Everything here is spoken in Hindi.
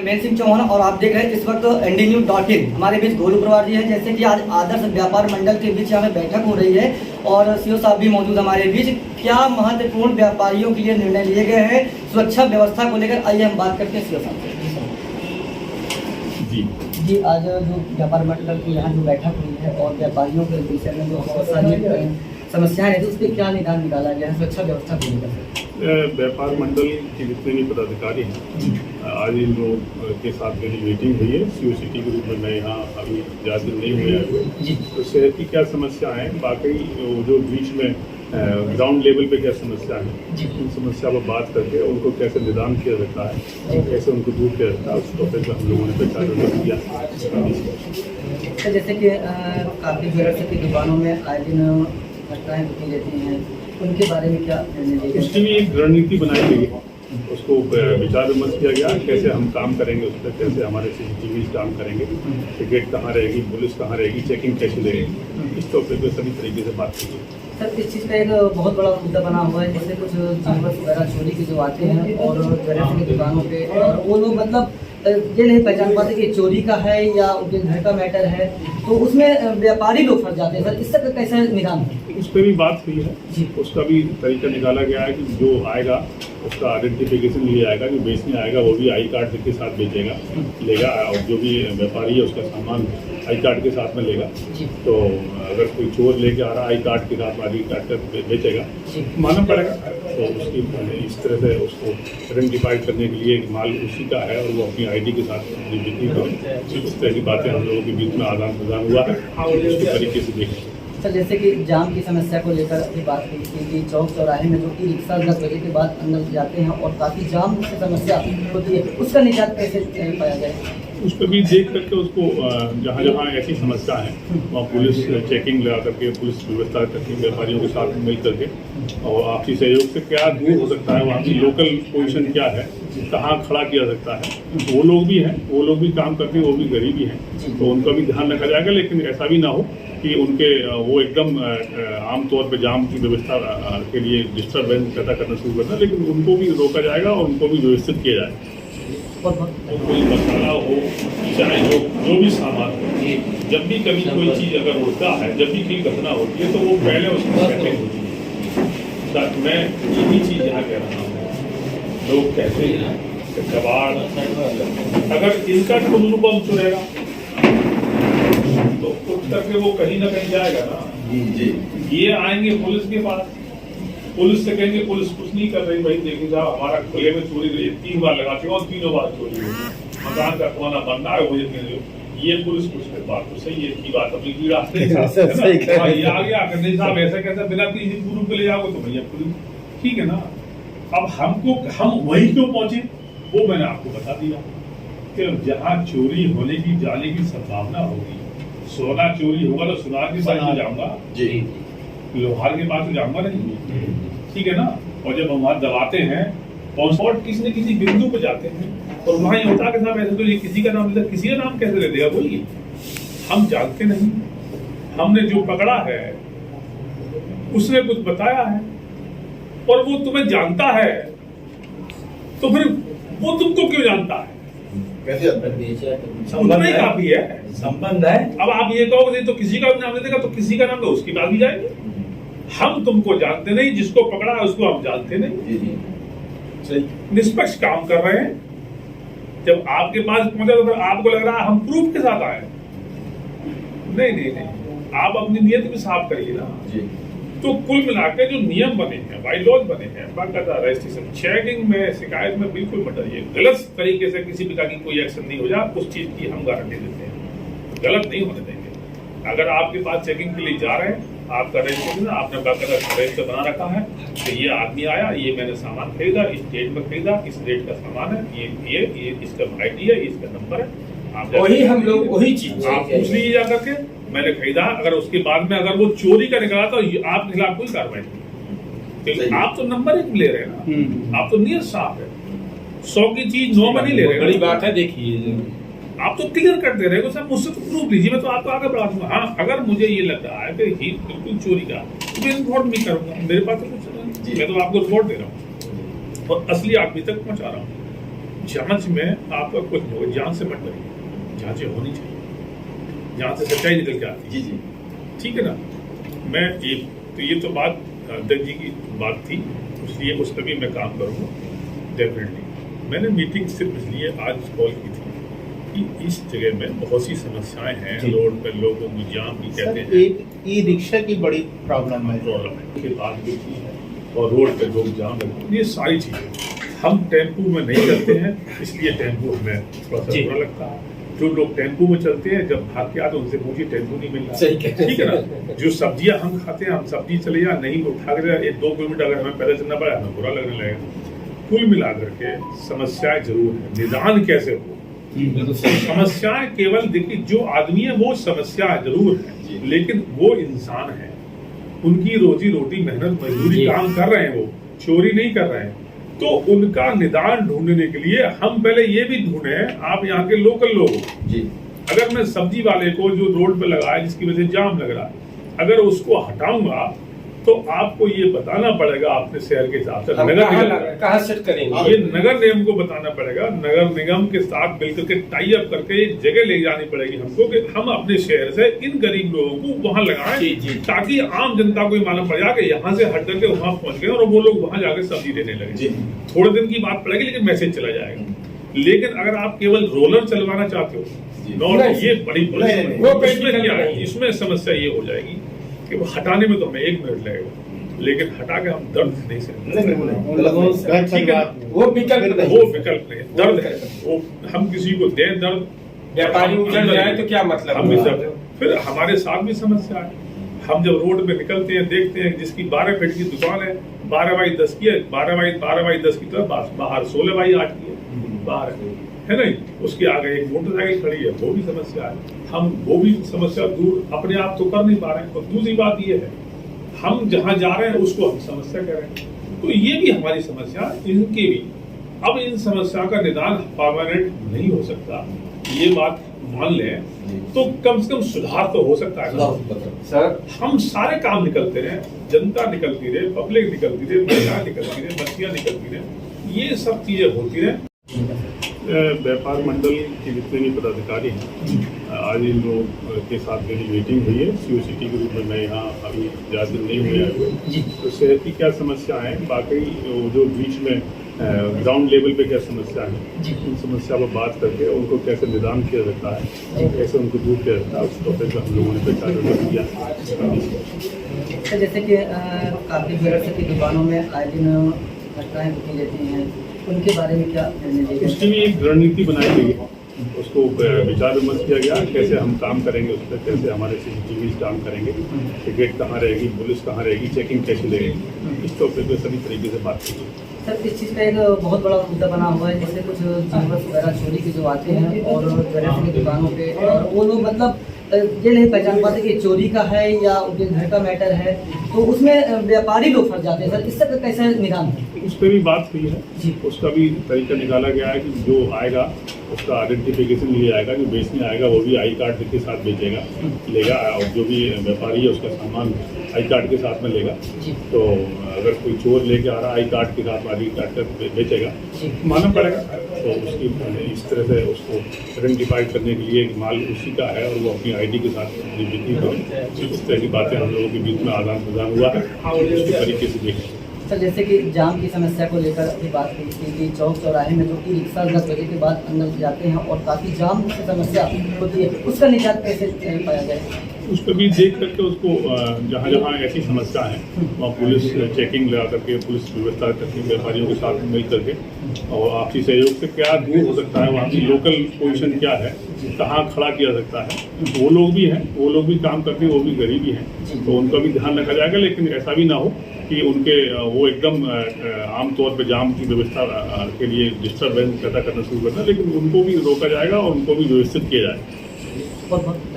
मेल सिंह चौहान और आप देख रहे हैं इस वक्त NDnews.in। हमारे बीच गोलू प्रवार जी हैं। जैसे कि आज आदर्श व्यापार मंडल के बीच यहाँ पे बैठक हो रही है और सीओ साहब भी मौजूद हमारे बीच। क्या महत्वपूर्ण व्यापारियों के लिए निर्णय लिए गए हैं सुरक्षा व्यवस्था को लेकर, आइए हम बात करते हैं सीओ साहब से। जी, आज जो व्यापार मंडल की यहाँ जो बैठक हुई है और व्यापारियों के विषय में जो बहुत सारी समस्याएं हैं, तो उस पर क्या निदान निकाला गया है सुरक्षा व्यवस्था को लेकर? व्यापार मंडल के जितने भी पदाधिकारी हैं, आज इन लोगों के साथ मेरी मीटिंग हुई है। सीओ सिटी के रूप में मैं यहाँ अभी ज़्यादा नहीं हुआ है, तो शहर की क्या समस्या है, बाकी जो बीच में ग्राउंड लेवल पे क्या समस्या है, उन समस्या पर बात करके उनको कैसे निदान किया जाता है, कैसे उनको दूर किया जाता है, उस टॉपिक पर हम लोगों ने विचार विमर्श किया। जैसे कि काफ़ी ज्वेलर्स की दुकानों में आए दिन घटनाएं होती रहती हैं, उनके बारे में क्या निर्णय? उसकी भी एक रणनीति बनाई गई है, उसको विचार विमर्श किया गया कैसे हम काम करेंगे उस पर, कैसे हमारे CCTV काम करेंगे, टिकट कहाँ रहेगी, पुलिस कहाँ रहेगी, चेकिंग कैसे रहेगी, इस टॉपिक पर सभी तरीके से बात की गई। सर, इस चीज़ का एक बहुत बड़ा मुद्दा बना हुआ है, जैसे कुछ जीवस वगैरह चोरी के जो आते हैं और ज्वेलर्स की दुकानों पे, और वो लोग मतलब ये नहीं पहचान पाते कि चोरी का है या उनके घर का मैटर है, तो उसमें व्यापारी लोग फंस जाते हैं। सर, इसका कैसे निदान है? उस पर भी बात हुई है, उसका भी तरीका निकाला गया है कि जो आएगा उसका आइडेंटिफिकेशन लिया जाएगा, जो बेचने आएगा वो भी आई कार्ड के साथ बेचेगा लेगा, और जो भी व्यापारी है उसका सामान आई कार्ड के साथ में लेगा। तो अगर कोई चोर लेके आ रहा आई कार्ड के साथ आई कार्ड का बेचेगा, मालूम पड़ेगा। तो उसकी इस तरह से उसको आइडेंटिफाई करने के लिए माल उसी का है और वो अपनी ID के साथ बिक्री करें, इस तरह की बातें हम लोगों के बीच में आदान प्रदान हुआ है, उसके तरीके से देखें। सर, जैसे कि जाम की समस्या को लेकर अभी बात हुई थी कि चौक चौराहे में जो कि रिक्शा 10 बजे के बाद अंदर जाते हैं और काफ़ी जाम की समस्या होती है, उसका निजात कैसे पाया जाए? उस पर भी देख करके उसको जहाँ जहाँ ऐसी समस्या है वहाँ पुलिस चेकिंग लगा करके, पुलिस व्यवस्था करके, व्यापारियों के साथ मिल करके और आपसी सहयोग से क्या दूर हो सकता है, वहाँ की लोकल पोजीशन क्या है, कहाँ खड़ा किया सकता है, वो लोग भी हैं, वो लोग भी काम करते हैं, वो भी गरीब ही हैं, तो उनका भी ध्यान रखा जाएगा। लेकिन ऐसा भी ना हो कि उनके वो एकदम आमतौर पर जाम की व्यवस्था के लिए डिस्टर्बेंस पैदा करना शुरू करना, लेकिन उनको भी रोका जाएगा और उनको भी व्यवस्थित किया जाएगा। कोई मसाला हो, चाहे जो भी सामान हो, जब भी कभी कोई चीज़ अगर उड़ता है, जब भी कोई घटना होती है, तो वो पहले उसकी सेटिंग होती है। मैं यही चीज़ यहाँ कह रहा हूँ, लोग कहते हैं कि कबाड़, अगर इनका टुल्लू बम चुनेगा तो उठ करके वो कहीं ना कहीं जाएगा ना। ये आएंगे पुलिस के पास, पुलिस से कहेंगे पुलिस कुछ नहीं कर रही, भाई देखिए साहब हमारा खुले में चोरी हुई 3 बार लगाते हैं और 3 बार चोरी हुई, मकान का कोना बनना है, वो ये पुलिस कुछ कर बात तो सही है की बात अपनी कीड़ा ये आ गया करने साहब ऐसा कैसा बिना किसी प्रूफ के ले जाओगे तो भैया पुलिस ठीक है ना। अब हम वही क्यों पहुंचे, वो मैंने आपको बता दिया कि जहाँ चोरी होने की जाने की संभावना होगी, सोना चोरी होगा तो सुनार के पास तो जाऊंगा, लोहार के पास तो जाऊंगा नहीं, ठीक है ना। और जब हम वहां दबाते हैं और किसी न किसी बिंदु पे जाते हैं और वहां ये होता के साथ ऐसे तो ये किसी का नाम लेता, किसी का नाम कैसे ले देगा बोलिए, हम जानते नहीं, हमने जो पकड़ा है उसने कुछ बताया है और वो तुम्हें जानता है, तो फिर वो तुमको क्यों जानता है? कैसे संबंध ही काफी है, संबंध है। अब आप ये कहोगे तो किसी का भी नाम ले देगा, तो किसी का नाम तो उसकी बात भी जाएगी। हम तुमको जानते नहीं, जिसको पकड़ा है उसको हम जानते नहीं, निष्पक्ष काम कर रहे हैं। जब आपके पास पहुंचा तो फिर आपको लग रहा है हम प्रूफ के साथ आए, नहीं, आप अपनी नियत भी साफ करिए ना। तो कुल मिलाकर जो नियम बने हैं, बाइलॉज बने हैं, बाकायदा रजिस्ट्रेशन, चेकिंग में, शिकायत में बिल्कुल मत डरिए। गलत तरीके से किसी प्रकार की कोई एक्शन नहीं हो जाए, उस चीज की हम गारंटी देते हैं, गलत नहीं होने देंगे। अगर आपके पास चेकिंग के लिए जा रहे हैं, आपका रजिस्ट्रेशन आपने बाकायदा रजिस्टर बना रखा है कि ये आदमी आया, ये मैंने सामान खरीदा, इस डेट में खरीदा, इस डेट का सामान है, ये इसका ID है, इसका नंबर है, वही हम लोग वही चीज आप पूछ लीजिए जाकर के मैंने खरीदा। अगर उसके बाद में अगर वो चोरी का निकला तो आपके खिलाफ कोई कार्रवाई नहीं, आप तो नंबर 1 ले रहे हैं ना, आप तो नियत साफ है, 100 की चीज 9 में नहीं ले रहे। बड़ी बात है, देखिए आप तो क्लियर कर दे रहे हो सर, मुझसे तो प्रूफ लीजिए, मैं तो आपको आगे बढ़ा दूंगा। हाँ, अगर मुझे ये लग रहा है कि ही बिल्कुल चोरी का, तो मैं रिपोर्ट नहीं करूंगा, मेरे पास तो कुछ नहीं, मैं तो आपको रिपोर्ट दे रहा हूँ और असली आदमी तक पहुंचा रहा हूँ। जांच में आपका कुछ नहीं होगा, जांच से मत डरिए, जांचें होनी चाहिए, जांच से सच्चाई निकल के आती है। जी ठीक है ना। मैं ये तो बात अध्यक्ष जी की बात थी, इसलिए उस पर भी मैं काम करूँगा डेफिनेटली। मैंने मीटिंग सिर्फ इसलिए आज कॉल की थी कि इस जगह में बहुत सी समस्याएं हैं, रोड पे लोगों को जाम भी कहते हैं, एक ई रिक्शा की बड़ी प्रॉब्लम है के बाद भी है, और रोड पे लोग जाम लगते हैं, ये सारी चीजें हम टेम्पू में नहीं चलते हैं, इसलिए टेम्पू हमें थोड़ा सा बुरा लगता है। जो लोग टेम्पू में चलते हैं, जब भाग के आते उनसे पूछिए टेम्पू नहीं मिल रहा, ठीक है ना। जो सब्जियां हम खाते हैं, हम सब्जी चले या नहीं उठा कर 1-2 किलोमीटर अगर हमें पैदल चलना पड़ा, हमें बुरा लगने लगेगा। कुल मिलाकर के समस्याएं जरूर है, निदान कैसे हो, समस्याएं केवल देखिए जो आदमी है वो समस्या जरूर है, लेकिन वो इंसान है, उनकी रोजी रोटी मेहनत मजदूरी काम कर रहे हैं, वो चोरी नहीं कर रहे हैं। तो उनका निदान ढूंढने के लिए हम पहले ये भी ढूंढे, आप यहाँ के लोकल लोग जी, अगर मैं सब्जी वाले को जो रोड पे लगा है जिसकी वजह से जाम लग रहा है, अगर उसको हटाऊंगा तो आपको ये बताना पड़ेगा अपने शहर के हिसाब से नगर निगम कहाँ सेट करेंगे, ये नगर निगम को बताना पड़ेगा, नगर निगम के साथ मिलकर के टाई अप करके एक जगह ले जानी पड़ेगी हमको कि हम अपने शहर से इन गरीब लोगों को वहां लगाएं, ताकि आम जनता को मालूम पड़ जाए कि यहाँ से हट करके वहां पहुंच गए और वो लोग वहां जाकर सब्जी देने लगे। थोड़े दिन की बात पड़ेगी, लेकिन मैसेज चला जाएगा। लेकिन अगर आप केवल रोलर चलवाना चाहते हो, ये बड़ी इसमें समस्या ये हो जाएगी कि वो हटाने में तो हमें 1 मिनट लगेगा, लेकिन हटा के हम दर्द नहीं सकते, वो विकल्प नहीं, दर्द है वो, हम किसी को दें दर्द, व्यापारी उजड़ जाए तो क्या मतलब, हम भी सब। फिर हमारे साथ भी समस्या है, हम जब रोड पे निकलते हैं देखते हैं जिसकी 12 फीट की दुकान है, 12x10 की है, 12x10 की तरफ बाहर 16x8 की है बाहर है नहीं, उसके आगे एक मोटरसाइकिल खड़ी है, वो भी समस्या है। हम वो भी समस्या दूर अपने आप तो कर नहीं पा रहे हैं। और दूसरी बात ये है, हम जहाँ जा रहे हैं उसको हम समस्या कह रहे हैं, तो ये भी हमारी समस्या, इनकी भी। अब इन समस्या का निदान परमानेंट नहीं हो सकता, ये बात मान लें, तो कम से कम सुधार तो हो सकता है सर। हम सारे काम निकलते रहे, जनता निकलती रहे, पब्लिक निकलती रहे, महिलाएं निकलती रहे, बच्चियां निकलती रहे, ये सब चीजें होती रहे। व्यापार मंडल के जितने भी पदाधिकारी हैं, आज इन लोगों के साथ मेरी मीटिंग हुई है COCT के रूप में। मैं यहाँ अभी ज़्यादा दिन नहीं हुए, तो शहर की क्या समस्या है, बाकी जो बीच में ग्राउंड लेवल पे क्या समस्या है, उन समस्या पर बात करके उनको कैसे निदान किया जाता है, कैसे उनको दूर किया जाता है, उस टॉपिक पर हम लोगों ने पहचान किया। जैसे कि काफ़ी ज्वेलर्स की दुकानों में आए दिन घटनाएं होती रहती हैं, उनके बारे में क्या निर्णय? उसकी भी एक रणनीति बनाई गई है, उसको विचार विमर्श किया गया कैसे हम काम करेंगे, उस पर कैसे हमारे CCTV काम करेंगे, टिकट कहाँ रहेगी, पुलिस कहाँ रहेगी, चेकिंग कैसे रहेगी, इस टॉपिक पर सभी तरीके से बात की गई। सर, इस चीज़ का एक बहुत बड़ा मुद्दा बना हुआ है, जैसे कुछ ज्वेलर्स वगैरह चोरी के जो आते हैं और ज्वेलर्स की दुकानों पे, और वो लोग मतलब ये नहीं पहचान पाते कि चोरी का है या उनके घर का मैटर है, तो उसमें व्यापारी लोग फंस जाते हैं। सर, इससे कैसे निदान है? उस पर भी बात हुई है, उसका भी तरीका निकाला गया है कि जो आएगा उसका आइडेंटिफिकेशन लिया जाएगा, जो बेचने आएगा वो भी आई कार्ड के साथ बेचेगा लेगा, और जो भी व्यापारी है उसका सामान आई कार्ड के साथ में लेगा। तो अगर कोई चोर लेके आ रहा आई कार्ड के साथ आई कार्ड बेचेगा, मालूम पड़ेगा, तो उसकी इस तरह से उसको आइडेंटिफाई करने के लिए माल उसी का है और वो अपनी ID के साथ बिक्री करे। इस तरह की बातें हम लोगों के बीच में आदान प्रदान हुआ है, उसी तरीके से देखें। सर, जैसे कि जाम की समस्या को लेकर अभी बात हुई थी कि चौक चौराहे में जो कि रिक्शा 10 बजे के बाद अंदर जाते हैं और काफ़ी जाम की समस्या होती है, उसका निजात कैसे पाया जाए? उस पर भी देख करके उसको जहाँ जहाँ ऐसी समस्या है वहाँ पुलिस चेकिंग लगा करके, पुलिस व्यवस्था करके, व्यापारियों के साथ मिल करके और आपसी सहयोग से क्या दूर हो सकता है, वहाँ की लोकल पोजीशन क्या है, कहाँ खड़ा किया सकता है, वो लोग भी हैं, वो लोग भी काम करते हैं, वो भी गरीबी हैं, तो उनका भी ध्यान रखा जाएगा। लेकिन ऐसा भी ना हो कि उनके वो एकदम आमतौर पर जाम की व्यवस्था के लिए डिस्टर्बेंस पैदा करना शुरू करना, लेकिन उनको भी रोका जाएगा और उनको भी व्यवस्थित किया जाएगा।